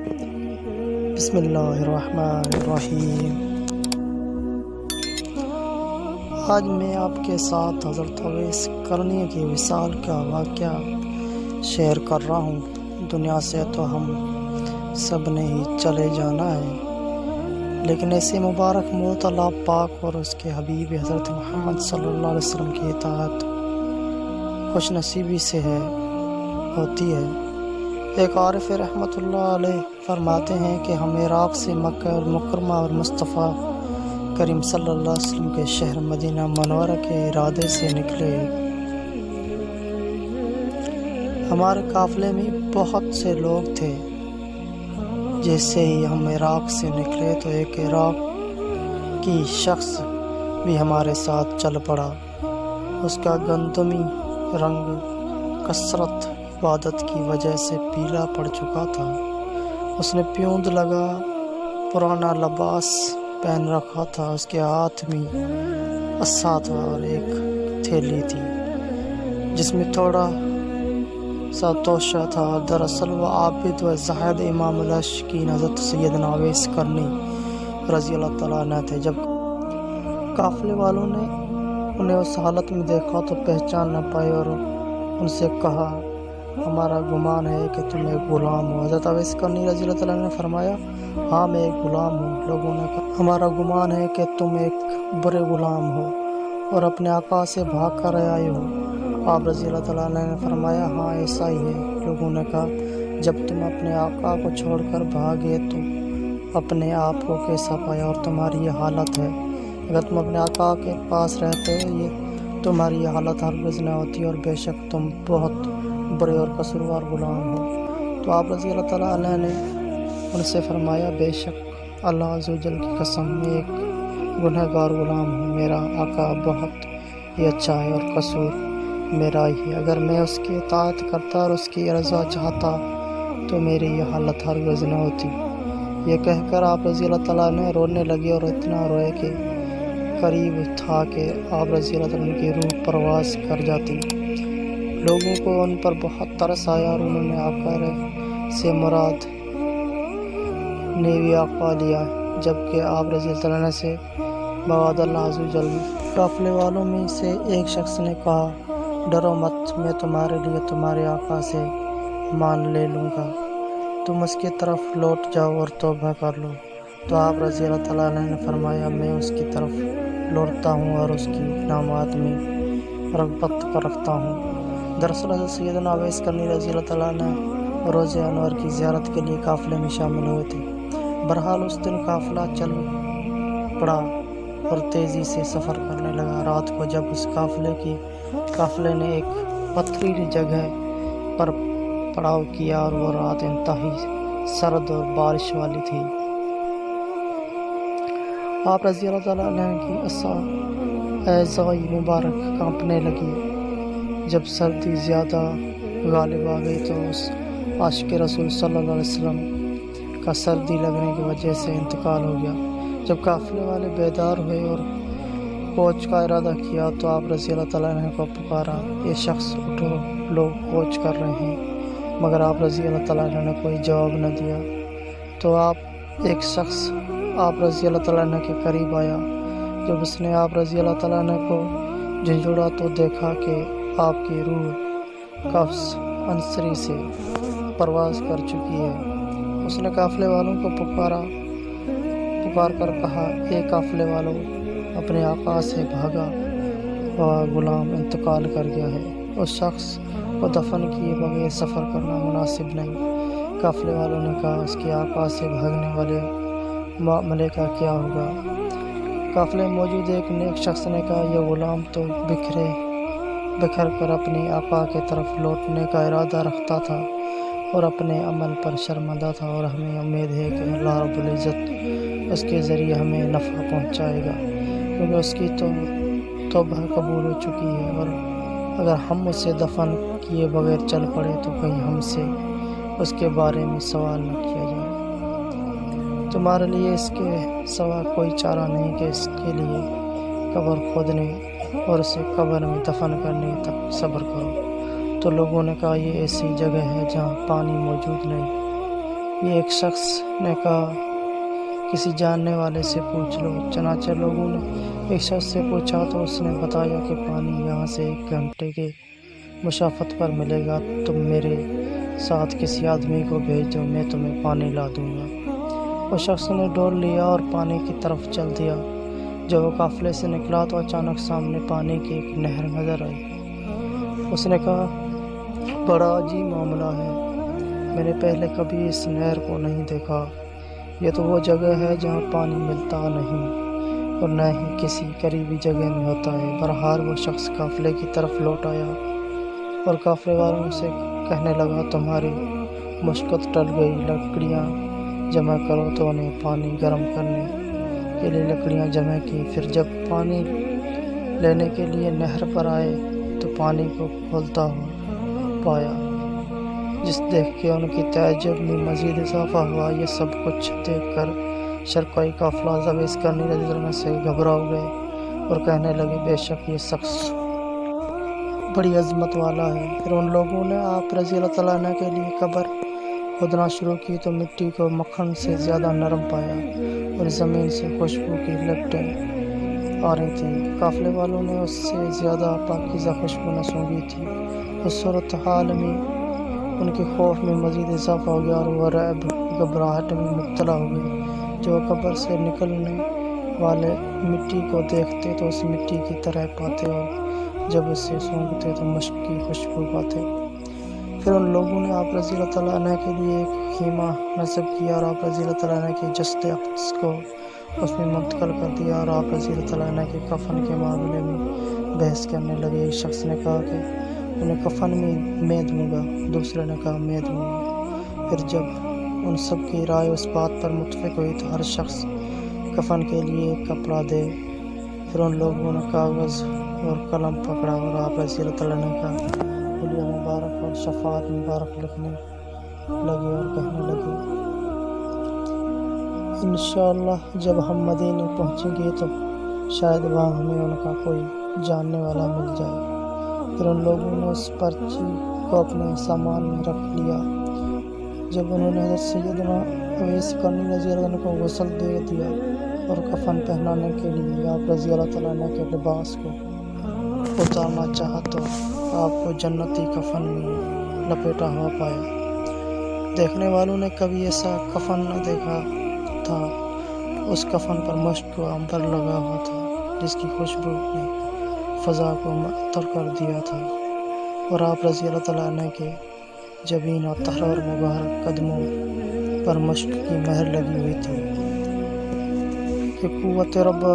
بسم اللہ الرحمن الرحیم۔ آج میں آپ کے ساتھ حضرت اویس قرنی کی وصال کا واقعہ شیئر کر رہا ہوں۔ دنیا سے تو ہم سب نے ہی چلے جانا ہے، لیکن ایسے مبارک موت اللہ پاک اور اس کے حبیب حضرت محمد صلی اللہ علیہ وسلم کی اطاعت خوش نصیبی سے ہوتی ہے۔ ایک عارف رحمۃ اللہ علیہ فرماتے ہیں کہ ہم عراق سے مکہ المکرمہ اور مصطفیٰ کریم صلی اللہ علیہ وسلم کے شہر مدینہ منورہ کے ارادے سے نکلے۔ ہمارے قافلے میں بہت سے لوگ تھے۔ جیسے ہی ہم عراق سے نکلے تو ایک عراق کی شخص بھی ہمارے ساتھ چل پڑا۔ اس کا گندمی رنگ کثرت عبادت کی وجہ سے پیلا پڑ چکا تھا۔ اس نے پیوند لگا پرانا لباس پہن رکھا تھا۔ اس کے ہاتھ میں عصا تھا اور ایک تھیلی تھی جس میں تھوڑا سا توشہ تھا۔ دراصل وہ عابد و زاہد امام العاشقین حضرت سیدنا اویس قرنی رضی اللہ تعالیٰ عنہ تھے۔ جب قافلے والوں نے انہیں اس حالت میں دیکھا تو پہچان نہ پائے اور ان سے کہا، ہمارا گمان ہے کہ تم ایک غلام ہو۔ حضرت اویس قرنی رضی اللہ تعالیٰ نے فرمایا، ہاں میں ایک غلام ہوں۔ لوگوں نے کہا، ہمارا گمان ہے کہ تم ایک برے غلام ہو اور اپنے آقا سے بھاگ کر آئے ہو۔ آپ رضی اللہ تعالیٰ نے فرمایا، ہاں ایسا ہی ہے۔ لوگوں نے کہا، جب تم اپنے آقا کو چھوڑ کر بھاگے تو اپنے آپ کو کیسا پایا اور تمہاری یہ حالت ہے؟ اگر تم اپنے آقا کے پاس رہتے تمہاری یہ حالت ہرگز نہ ہوتی اور بے شک تم بہت برے اور قصوروار غلام ہو۔ تو آپ رضی اللہ تعالیٰ عنہ نے ان سے فرمایا، بے شک اللہ عز و جل کی قسم میں ایک گنہگار غلام ہوں۔ میرا آقا بہت ہی اچھا ہے اور قصور میرا ہی ہے۔ اگر میں اس کی اطاعت کرتا اور اس کی رضا چاہتا تو میری یہ حالت ہرگز نہ ہوتی۔ یہ کہہ کر آپ رضی اللہ تعالیٰ نے رونے لگے اور اتنا روئے کہ قریب تھا کہ آپ رضی اللہ تعالیٰ کی روح پرواز کر جاتی۔ لوگوں کو ان پر بہت ترس آیا اور انہوں نے آقا سے مراد نیوی آقا لیا، جبکہ آپ رضی اللہ تعالیٰ سے مواد اللہ عز و جل۔ قافلے والوں میں سے ایک شخص نے کہا، ڈرو مت، میں تمہارے لیے تمہارے آقا سے مان لے لوں گا، تم اس کی طرف لوٹ جاؤ اور توبہ کر لو۔ تو آپ رضی اللہ تعالیٰ نے فرمایا، میں اس کی طرف لوٹتا ہوں اور اس کی انعامات میں رغبت رکھتا ہوں۔ دراصل حضرت سیدنا اویس قرنی رضی اللہ تعالیٰ نے روز انور کی زیارت کے لیے قافلے میں شامل ہوئے تھے۔ بہرحال اس دن قافلہ چل پڑا اور تیزی سے سفر کرنے لگا۔ رات کو جب اس قافلے نے ایک پتھریلی جگہ پر پڑاؤ کیا اور وہ رات انتہائی سرد اور بارش والی تھی۔ آپ رضی اللہ تعالیٰ عنہ کی اعضائی مبارک کانپنے لگی۔ جب سردی زیادہ غالب آ گئی تو اس عاشق رسول صلی اللہ علیہ وسلم کا سردی لگنے کی وجہ سے انتقال ہو گیا۔ جب قافلے والے بیدار ہوئے اور کوچ کا ارادہ کیا تو آپ رضی اللہ تعالیٰ عنہ کو پکارا، یہ شخص اٹھو، لوگ کوچ کر رہے ہیں، مگر آپ رضی اللہ تعالیٰ عنہ نے کوئی جواب نہ دیا۔ تو ایک شخص آپ رضی اللہ تعالیٰ عنہ کے قریب آیا۔ جب اس نے آپ رضی اللہ تعالیٰ عنہ کو جھنجھوڑا تو دیکھا کہ آپ کی روح قفس عنصری سے پرواز کر چکی ہے۔ اس نے قافلے والوں کو پکار کر کہا، اے قافلے والوں، اپنے آقا سے بھاگا ہوا غلام انتقال کر گیا ہے۔ اس شخص کو دفن کیے بغیر سفر کرنا مناسب نہیں۔ قافلے والوں نے کہا، اس کے آقا سے بھاگنے والے معاملے کا کیا ہوگا؟ قافلے میں موجود ایک نیک شخص نے کہا، یہ غلام تو بکھر کر اپنے آقا کی طرف لوٹنے کا ارادہ رکھتا تھا اور اپنے عمل پر شرمندہ تھا، اور ہمیں امید ہے کہ اللہ رب العزت اس کے ذریعے ہمیں نفع پہنچائے گا، کیونکہ اس کی توبہ قبول ہو چکی ہے، اور اگر ہم اسے دفن کیے بغیر چل پڑے تو کہیں ہم سے اس کے بارے میں سوال نہ کیا جائے۔ تمہارے لیے اس کے سوا کوئی چارہ نہیں کہ اس کے لیے قبر کھودنے اور اسے قبر میں دفن کرنے تک صبر کرو۔ تو لوگوں نے کہا، یہ ایسی جگہ ہے جہاں پانی موجود نہیں۔ یہ ایک شخص نے کہا کسی جاننے والے سے پوچھ لو۔ چنانچہ لوگوں نے ایک شخص سے پوچھا تو اس نے بتایا کہ پانی یہاں سے 1 گھنٹے کے مسافت پر ملے گا، تم میرے ساتھ کسی آدمی کو بھیج دو، میں تمہیں پانی لا دوں گا۔ اس شخص نے ڈول لیا اور پانی کی طرف چل دیا۔ جب وہ قافلے سے نکلا تو اچانک سامنے پانی کی ایک نہر نظر آئی۔ اس نے کہا بڑا عجیب معاملہ ہے، میں نے پہلے کبھی اس نہر کو نہیں دیکھا۔ یہ تو وہ جگہ ہے جہاں پانی ملتا نہیں اور نہ ہی کسی قریبی جگہ میں ہوتا ہے۔ بہرحال وہ شخص قافلے کی طرف لوٹ آیا اور قافلے والوں سے کہنے لگا تمہاری مشقت ٹل گئی، لکڑیاں جمع کرو۔ تو انہیں پانی گرم کرنے کے لیے لکڑیاں جمع کی۔ پھر جب پانی لینے کے لیے نہر پر آئے تو پانی کو کھولتا ہوا پایا، جس دیکھ کے ان کی تعجب میں مزید اضافہ ہوا۔ یہ سب کچھ دیکھ کر شرکائی قافلہ اویس کرنی رضی اللہ عنہ سے گھبرا گئے اور کہنے لگے بے شک یہ شخص بڑی عظمت والا ہے۔ پھر ان لوگوں نے آپ رضی اللہ عنہ کے لیے قبر کھودنا شروع کی تو مٹی کو مکھن سے زیادہ نرم پایا اور زمین سے خوشبو کی لپٹیں آ رہی تھیں۔ قافلے والوں نے اس سے زیادہ پاکیزہ خوشبو نہ سونگھی تھی۔ اس صورتحال میں ان کے خوف میں مزید اضافہ ہو گیا اور وہ رعب گھبراہٹ میں مبتلا ہو گئے۔ جو قبر سے نکلنے والے مٹی کو دیکھتے تو اس مٹی کی طرح پاتے اور جب اسے سونگھتے تو مشک کی خوشبو پاتے۔ پھر ان لوگوں نے آپ رضی اللہ عنہ کے لیے ایک خیمہ نصب کیا اور آپ رضی اللہ عنہ کے جسد اقدس کو اس میں منتقل کر دیا اور آپ رضی اللہ عنہ کے کفن کے معاملے میں بحث کرنے لگے۔ ایک شخص نے کہا کہ انہیں کفن میں دوں گا، دوسرے نے کہا میں دوں گا۔ پھر جب ان سب کی رائے اس بات پر متفق ہوئی تو ہر شخص کفن کے لیے ایک کپڑا دے۔ پھر ان لوگوں نے کاغذ اور قلم پکڑا اور آپ رضی اللہ عنہ کا حلیہ مبارک اور شفاعت مبارک لکھنے لگے اور کہنے لگے انشاءاللہ جب ہم مدینے پہنچیں گے تو شاید وہاں ہمیں ان کا کوئی جاننے والا مل جائے۔ پھر ان لوگوں نے اس پرچی کو اپنے سامان میں رکھ لیا۔ جب انہوں نے حضرت سیدنا اویس کرنی رضی اللہ عنہ کو غسل دے دیا اور کفن پہنانے کے لیے آپ رضی اللہ عنہ کے لباس کو اتارنا چاہا تو آپ کو جنتی کفن میں لپیٹا ہوا پایا۔ دیکھنے والوں نے کبھی ایسا کفن نہ دیکھا تھا۔ اس کفن پر مشک و عنبر لگا ہوا تھا جس کی خوشبو نے فضا کو معطر کر دیا تھا اور آپ رضی اللہ عنہ کے جبین اور طاہر اور مبارک قدموں پر مشک کی مہر لگی ہوئی تھی کہ قوت رب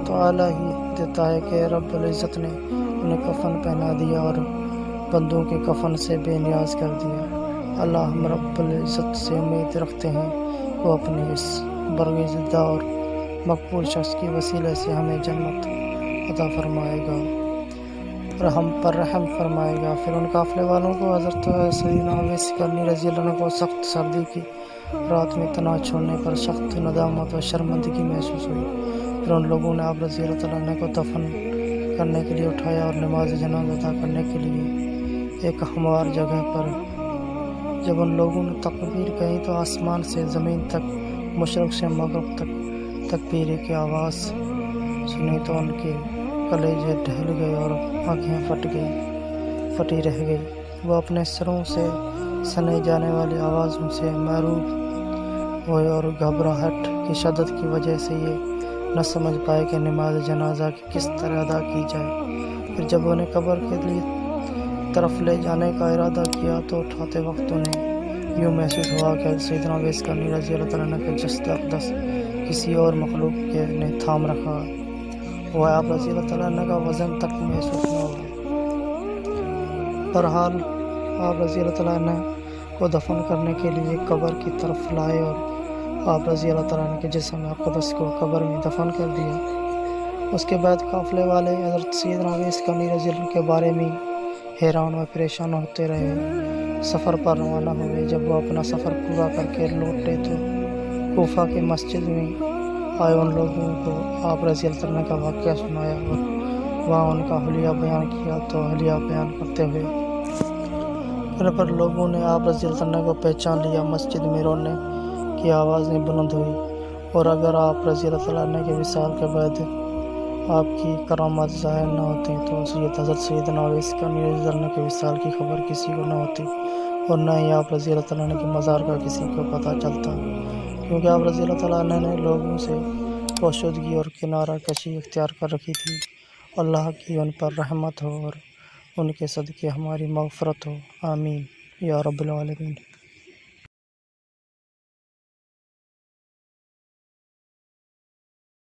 تعالی ہی دیتا ہے کہ رب العزت نے انہیں کفن پہنا دیا اور بندوں کے کفن سے بے نیاز کر دیا۔ اللہ ہم رب العزت سے امید رکھتے ہیں وہ اپنے اس برگزیدہ اور مقبول شخص کی وسیلے سے ہمیں جنت عطا فرمائے گا اور ہم پر رحم فرمائے گا۔ پھر ان قافلے والوں کو حضرت سیدنا اویس کرنی رضی اللہ عنہ کو سخت سردی کی رات میں تنہا چھوڑنے پر سخت ندامت و شرمندگی محسوس ہوئی۔ پھر ان لوگوں نے آپ رضی اللہ عنہ کو دفن کرنے کے لیے اٹھایا اور نماز جنازہ ادا کرنے کے لیے ایک ہموار جگہ پر جب ان لوگوں نے تکبیر کہی تو آسمان سے زمین تک، مشرق سے مغرب تک تکبیر کی آواز سنی تو ان کے کلیجے ڈھل گئے اور آنکھیں پھٹی رہ گئی۔ وہ اپنے سروں سے سنے جانے والی آوازوں سے محروم ہوئے اور گھبراہٹ کی شدت کی وجہ سے یہ نہ سمجھ پائے کہ نماز جنازہ کی کس طرح ادا کی جائے۔ پھر جب انہیں قبر کے لیے طرف لے جانے کا ارادہ کیا تو اٹھاتے وقت انہیں یوں محسوس ہوا کہ سیدنا اویس کرنی رضی اللہ عنہ کا جسد اقدس کسی اور مخلوق کے نے تھام رکھا وہ آپ رضی اللہ عنہ کا وزن تک محسوس نہ ہوا۔ بہرحال آپ رضی اللہ عنہ کو دفن کرنے کے لیے قبر کی طرف لائے اور آپ رضی اللہ عنہ کے جسم اقدس کو قبر میں دفن کر دیا۔ اس کے بعد قافلے والے حضرت سیدنا اویس کرنی رضی اللہ عنہ کے بارے میں حیران و پریشان ہوتے رہے۔ سفر پر روانہ ہوئے۔ جب وہ اپنا سفر پورا کر کے لوٹے تو کوفہ کی مسجد میں آئے ان لوگوں کو آپ رضی اللہ عنہ کا واقعہ سنایا اور وہاں ان کا حلیہ بیان کیا تو حلیہ بیان کرتے ہوئے پھر لوگوں نے آپ رضی اللہ عنہ کو پہچان لیا، مسجد میں رونے کی آوازیں بلند ہوئی، اور اگر آپ رضی اللہ عنہ کے وصال کے بعد آپ کی کرامات ظاہر نہ ہوتی تو حضرت سیدنا اویس رضی اللہ عنہ کے وصال کی خبر کسی کو نہ ہوتی، اور نہ ہی آپ رضی اللہ عنہ کے مزار کا کسی کو پتہ چلتا، کیونکہ آپ رضی اللہ عنہ نے لوگوں سے پوشیدگی اور کنارہ کشی اختیار کر رکھی تھی۔ اللہ کی ان پر رحمت ہو اور ان کے صدقے ہماری مغفرت ہو، آمین یا رب العالمین۔